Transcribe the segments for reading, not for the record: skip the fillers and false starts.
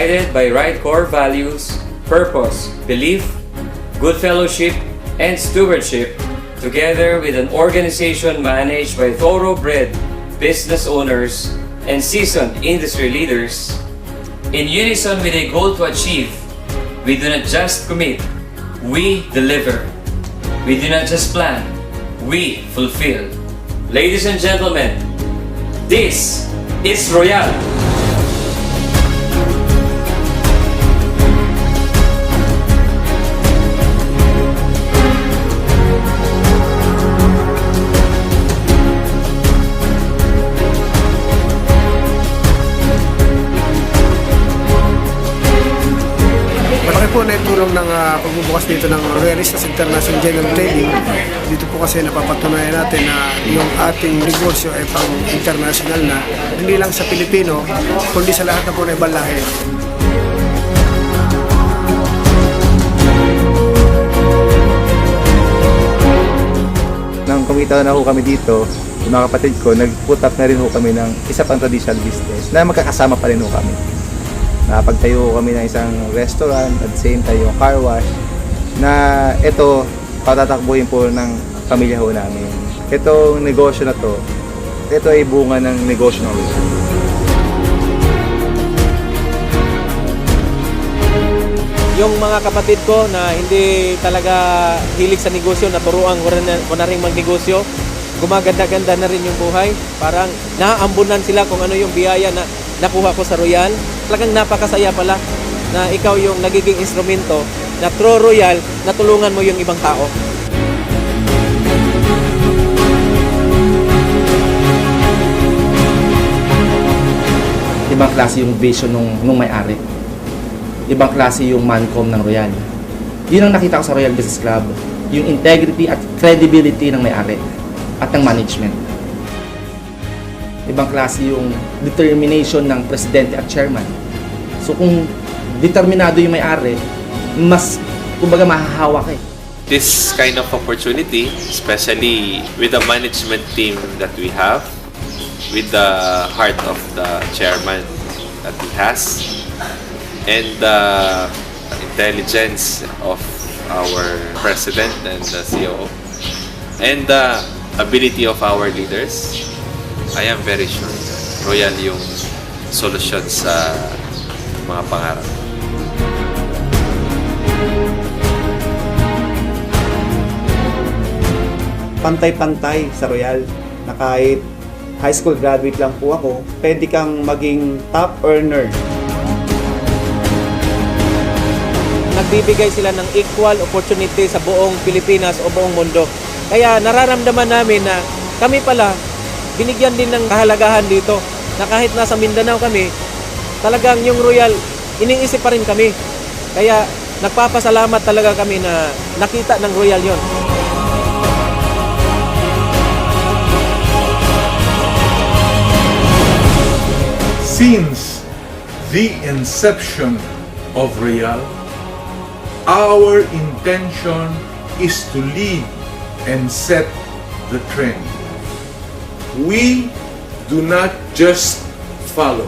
guided by right core values, purpose, belief, good fellowship, and stewardship, together with an organization managed by thoroughbred business owners and seasoned industry leaders, in unison with a goal to achieve, we do not just commit, we deliver. We do not just plan, we fulfill. Ladies and gentlemen, this is Royal. Malaki po na itulong ng pagbubukas dito ng Royalistas International General Trading. Dito po kasi napapatunayan natin na yung ating negosyo ay pang international na, hindi lang sa Pilipino, kundi sa lahat na po na ibang lahi. Nang kumita na ho kami dito, yung mga kapatid ko, nag-put up na rin ho kami ng isa pang traditional business na magkakasama pa rin ho kami. Napagtayo kami ng isang restaurant at the same time yung car wash na ito patatakbuhin po ng pamilya ho namin. Itong negosyo na to, ito ay bunga ng negosyo ng Royal. Yung mga kapatid ko na hindi talaga hilig sa negosyo, naturuan ko na rin magnegosyo, gumaganda-ganda na rin yung buhay. Parang naaambunan sila kung ano yung biyaya na nakuha ko sa Royal. Talagang napakasaya pala na ikaw yung nagiging instrumento na through Royal, natulungan mo yung ibang tao. Ibang klase yung vision nung may-ari. Ibang klase yung mancom ng Royal. Yun ang nakita ko sa Royal Business Club, yung integrity at credibility ng may-ari at ng management. Ibang klase yung determination ng presidente at chairman. So kung determinado yung may-ari, mas kumbaga mahahawak eh. This kind of opportunity, especially with the management team that we have, with the heart of the chairman that he has, and the intelligence of our president and the COO, and the ability of our leaders, I am very sure Royal yung solusyon sa mga pangarap. Pantay-pantay sa Royal na kahit high school graduate lang po ako, pwede kang maging top earner. Nagbibigay sila ng equal opportunity sa buong Pilipinas o buong mundo. Kaya nararamdaman namin na kami pala binigyan din ng kahalagahan dito na kahit nasa Mindanao kami, talagang yung Royal, iniisip pa rin kami. Kaya nagpapasalamat talaga kami na nakita ng Royal yon. Since the inception of Royal, our intention is to lead and set the trend. We do not just follow.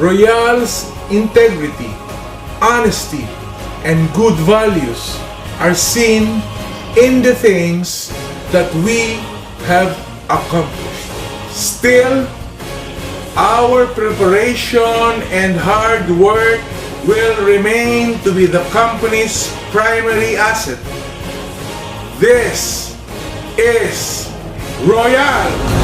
Royal's integrity, honesty, and good values are seen in the things that we have accomplished. Still, our preparation and hard work will remain to be the company's primary asset. This is Royal.